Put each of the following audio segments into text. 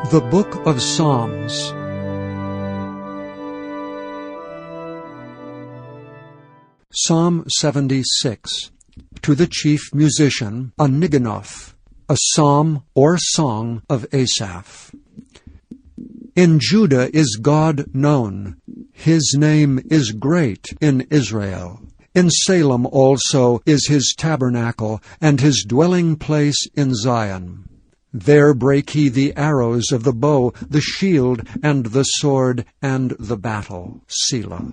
The Book of Psalms. Psalm 76. To the chief musician, a Niganoth, a psalm or song of Asaph. In Judah is God known. His name is great in Israel. In Salem also is his tabernacle, and his dwelling place in Zion. There brake he the arrows of the bow, the shield, and the sword, and the battle. Selah.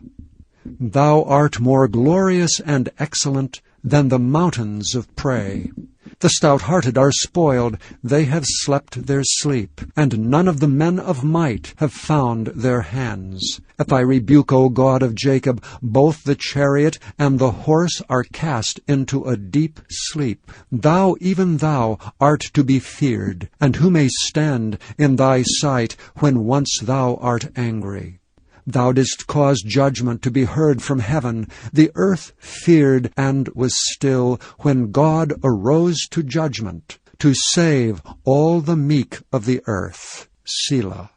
Thou art more glorious and excellent than the mountains of prey. The stout-hearted are spoiled, they have slept their sleep, and none of the men of might have found their hands. At thy rebuke, O God of Jacob, both the chariot and the horse are cast into a deep sleep. Thou, even thou, art to be feared, and who may stand in thy sight when once thou art angry? Thou didst cause judgment to be heard from heaven. The earth feared and was still when God arose to judgment, to save all the meek of the earth. Selah.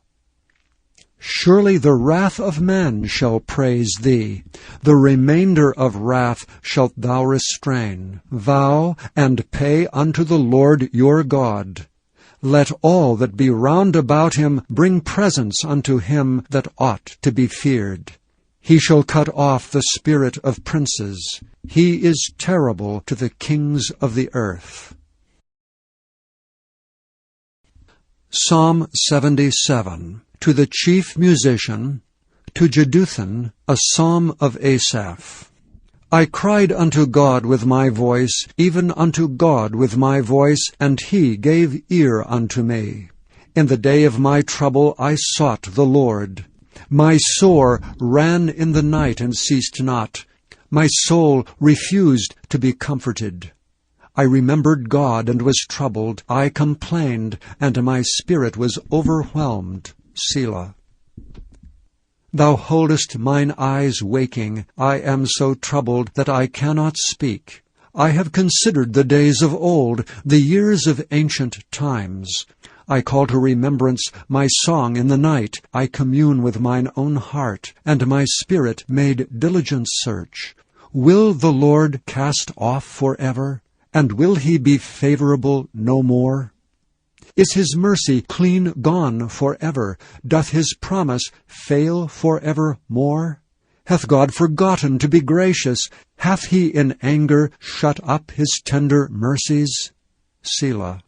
Surely the wrath of man shall praise thee. The remainder of wrath shalt thou restrain. Vow and pay unto the Lord your God. Let all that be round about him bring presents unto him that ought to be feared. He shall cut off the spirit of princes. He is terrible to the kings of the earth. Psalm 77. To the chief musician, to Jeduthun, a psalm of Asaph. I cried unto God with my voice, even unto God with my voice, and he gave ear unto me. In the day of my trouble I sought the Lord. My sore ran in the night and ceased not. My soul refused to be comforted. I remembered God and was troubled. I complained, and my spirit was overwhelmed. Selah. Thou holdest mine eyes waking. I am so troubled that I cannot speak. I have considered the days of old, the years of ancient times. I call to remembrance my song in the night. I commune with mine own heart, and my spirit made diligent search. Will the Lord cast off forever? And will he be favorable no more? Is his mercy clean gone forever? Doth his promise fail forevermore? Hath God forgotten to be gracious? Hath he in anger shut up his tender mercies? Selah.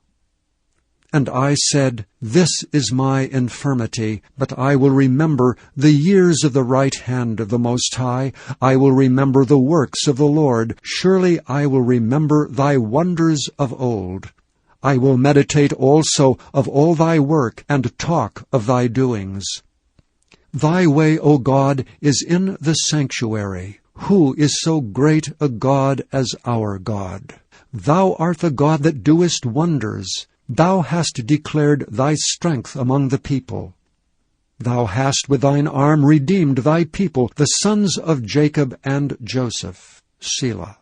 And I said, This is my infirmity, but I will remember the years of the right hand of the Most High. I will remember the works of the Lord. Surely I will remember thy wonders of old. I will meditate also of all thy work, and talk of thy doings. Thy way, O God, is in the sanctuary. Who is so great a God as our God? Thou art the God that doest wonders. Thou hast declared thy strength among the people. Thou hast with thine arm redeemed thy people, the sons of Jacob and Joseph. Selah.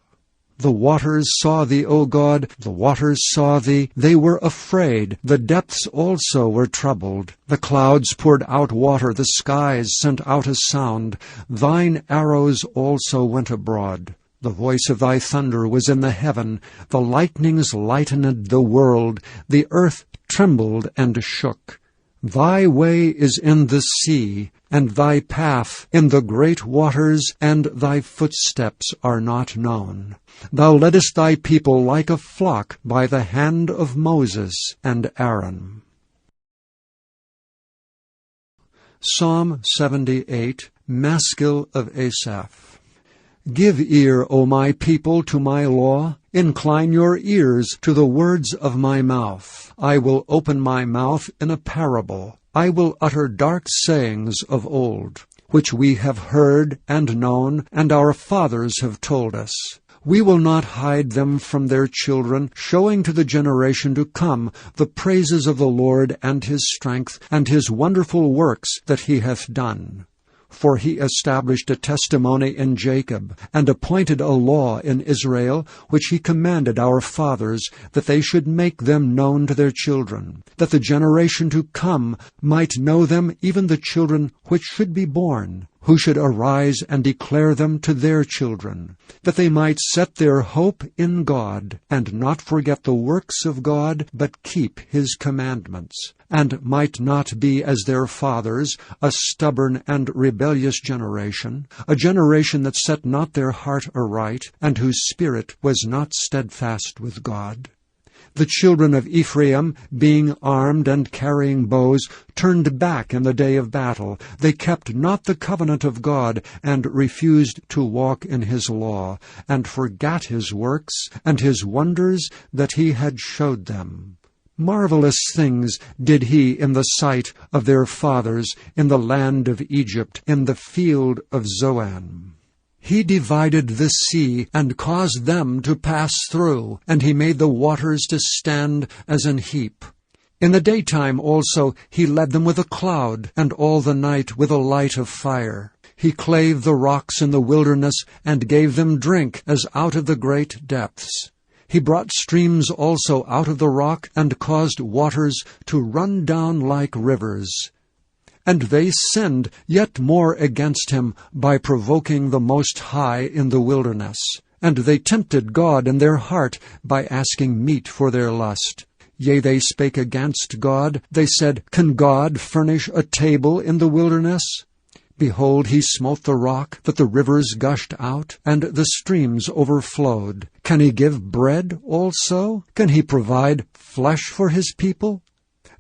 The waters saw thee, O God, the waters saw thee. They were afraid. The depths also were troubled. The clouds poured out water. The skies sent out a sound. Thine arrows also went abroad. The voice of thy thunder was in the heaven. The lightnings lightened the world. The earth trembled and shook. Thy way is in the sea, and thy path in the great waters, and thy footsteps are not known. Thou leddest thy people like a flock by the hand of Moses and Aaron. Psalm 78, Maskil of Asaph. Give ear, O my people, to my law. Incline your ears to the words of my mouth. I will open my mouth in a parable. I will utter dark sayings of old, which we have heard and known, and our fathers have told us. We will not hide them from their children, showing to the generation to come the praises of the Lord and his strength, and his wonderful works that he hath done. For he established a testimony in Jacob, and appointed a law in Israel, which he commanded our fathers, that they should make them known to their children, that the generation to come might know them, even the children which should be born, who should arise and declare them to their children, that they might set their hope in God, and not forget the works of God, but keep his commandments, and might not be as their fathers, a stubborn and rebellious generation, a generation that set not their heart aright, and whose spirit was not steadfast with God. The children of Ephraim, being armed and carrying bows, turned back in the day of battle. They kept not the covenant of God, and refused to walk in his law, and forgat his works, and his wonders that he had showed them. Marvelous things did he in the sight of their fathers, in the land of Egypt, in the field of Zoan. He divided the sea, and caused them to pass through, and he made the waters to stand as an heap. In the daytime also he led them with a cloud, and all the night with a light of fire. He clave the rocks in the wilderness, and gave them drink as out of the great depths. He brought streams also out of the rock, and caused waters to run down like rivers. And they sinned yet more against him by provoking the Most High in the wilderness. And they tempted God in their heart by asking meat for their lust. Yea, they spake against God. They said, Can God furnish a table in the wilderness? Behold, he smote the rock, that the rivers gushed out, and the streams overflowed. Can he give bread also? Can he provide flesh for his people?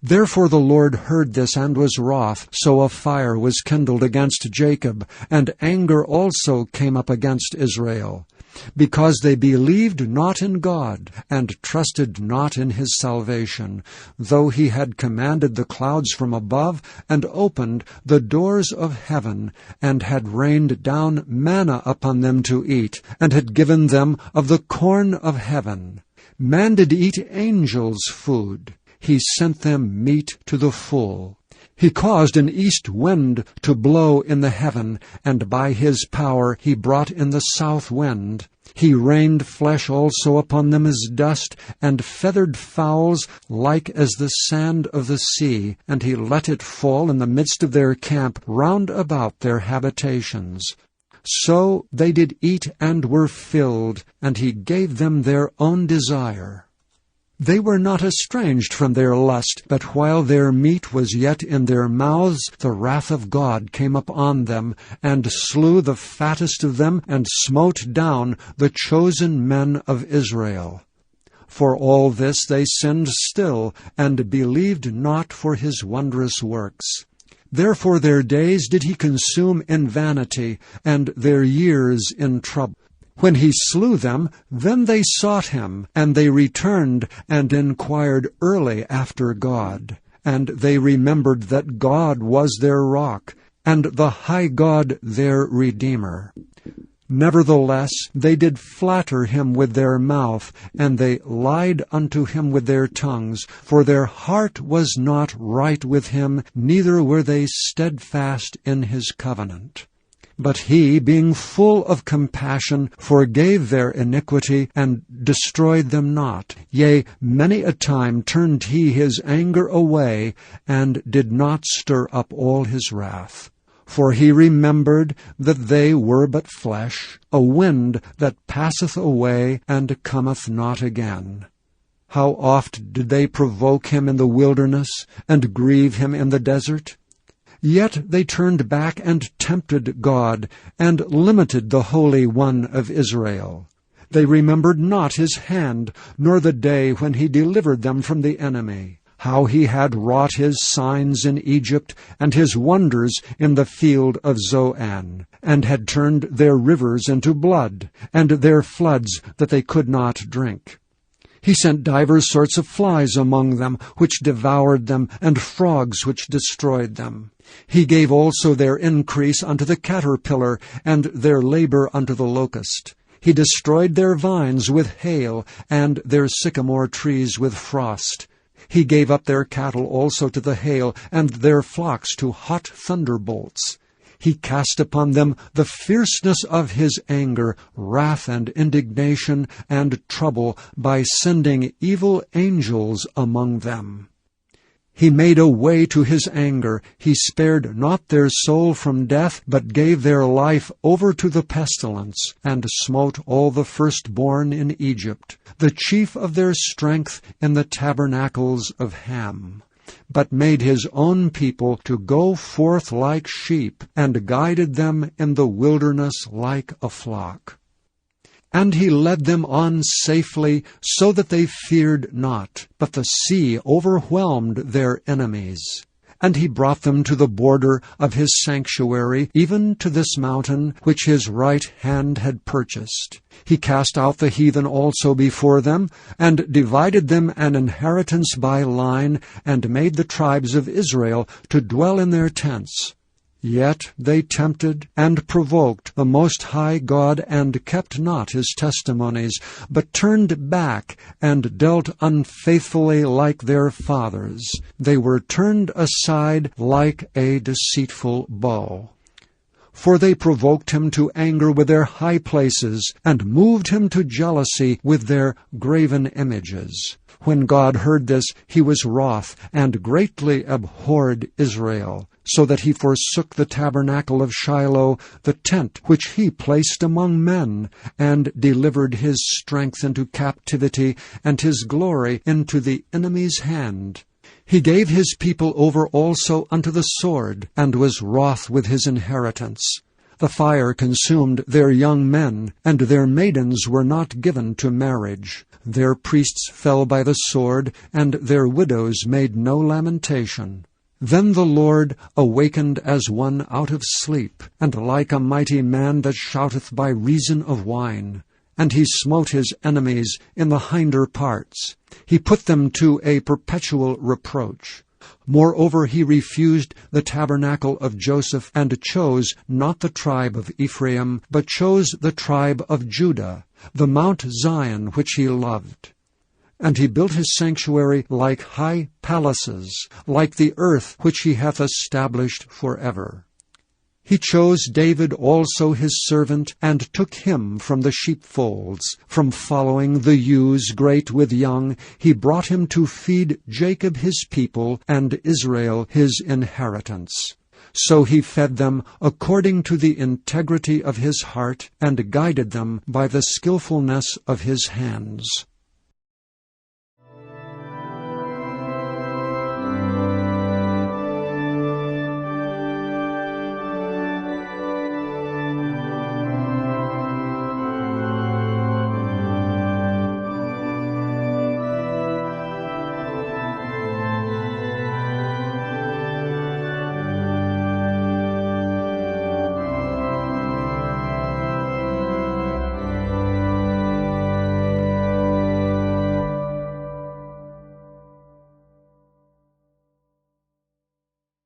Therefore the Lord heard this and was wroth, so a fire was kindled against Jacob, and anger also came up against Israel, because they believed not in God, and trusted not in his salvation, though he had commanded the clouds from above, and opened the doors of heaven, and had rained down manna upon them to eat, and had given them of the corn of heaven. Man did eat angels' food. He sent them meat to the full. He caused an east wind to blow in the heaven, and by his power he brought in the south wind. He rained flesh also upon them as dust, and feathered fowls like as the sand of the sea, and he let it fall in the midst of their camp round about their habitations. So they did eat and were filled, and he gave them their own desire. They were not estranged from their lust, but while their meat was yet in their mouths, the wrath of God came upon them, and slew the fattest of them, and smote down the chosen men of Israel. For all this they sinned still, and believed not for his wondrous works. Therefore their days did he consume in vanity, and their years in trouble. When he slew them, then they sought him, and they returned and inquired early after God. And they remembered that God was their rock, and the high God their Redeemer. Nevertheless, they did flatter him with their mouth, and they lied unto him with their tongues, for their heart was not right with him, neither were they steadfast in his covenant. But he, being full of compassion, forgave their iniquity, and destroyed them not. Yea, many a time turned he his anger away, and did not stir up all his wrath. For he remembered that they were but flesh, a wind that passeth away, and cometh not again. How oft did they provoke him in the wilderness, and grieve him in the desert? Yet they turned back and tempted God, and limited the Holy One of Israel. They remembered not his hand, nor the day when he delivered them from the enemy, how he had wrought his signs in Egypt, and his wonders in the field of Zoan, and had turned their rivers into blood, and their floods that they could not drink. He sent divers sorts of flies among them, which devoured them, and frogs which destroyed them. He gave also their increase unto the caterpillar, and their labor unto the locust. He destroyed their vines with hail, and their sycamore trees with frost. He gave up their cattle also to the hail, and their flocks to hot thunderbolts. He cast upon them the fierceness of his anger, wrath and indignation and trouble, by sending evil angels among them. He made a way to his anger. He spared not their soul from death, but gave their life over to the pestilence, and smote all the firstborn in Egypt, the chief of their strength in the tabernacles of Ham, but made his own people to go forth like sheep, and guided them in the wilderness like a flock. And he led them on safely, so that they feared not, but the sea overwhelmed their enemies. And he brought them to the border of his sanctuary, even to this mountain which his right hand had purchased. He cast out the heathen also before them, and divided them an inheritance by line, and made the tribes of Israel to dwell in their tents. Yet they tempted and provoked the Most High God, and kept not his testimonies, but turned back, and dealt unfaithfully like their fathers. They were turned aside like a deceitful bow. For they provoked him to anger with their high places, and moved him to jealousy with their graven images. When God heard this, he was wroth, and greatly abhorred Israel, so that he forsook the tabernacle of Shiloh, the tent which he placed among men, and delivered his strength into captivity, and his glory into the enemy's hand. He gave his people over also unto the sword, and was wroth with his inheritance. The fire consumed their young men, and their maidens were not given to marriage. Their priests fell by the sword, and their widows made no lamentation. Then the Lord awakened as one out of sleep, and like a mighty man that shouteth by reason of wine. And he smote his enemies in the hinder parts. He put them to a perpetual reproach. Moreover, he refused the tabernacle of Joseph, and chose not the tribe of Ephraim, but chose the tribe of Judah, the Mount Zion which he loved. And he built his sanctuary like high palaces, like the earth which he hath established forever. He chose David also his servant, and took him from the sheepfolds, from following the ewes great with young. He brought him to feed Jacob his people, and Israel his inheritance. So he fed them according to the integrity of his heart, and guided them by the skillfulness of his hands.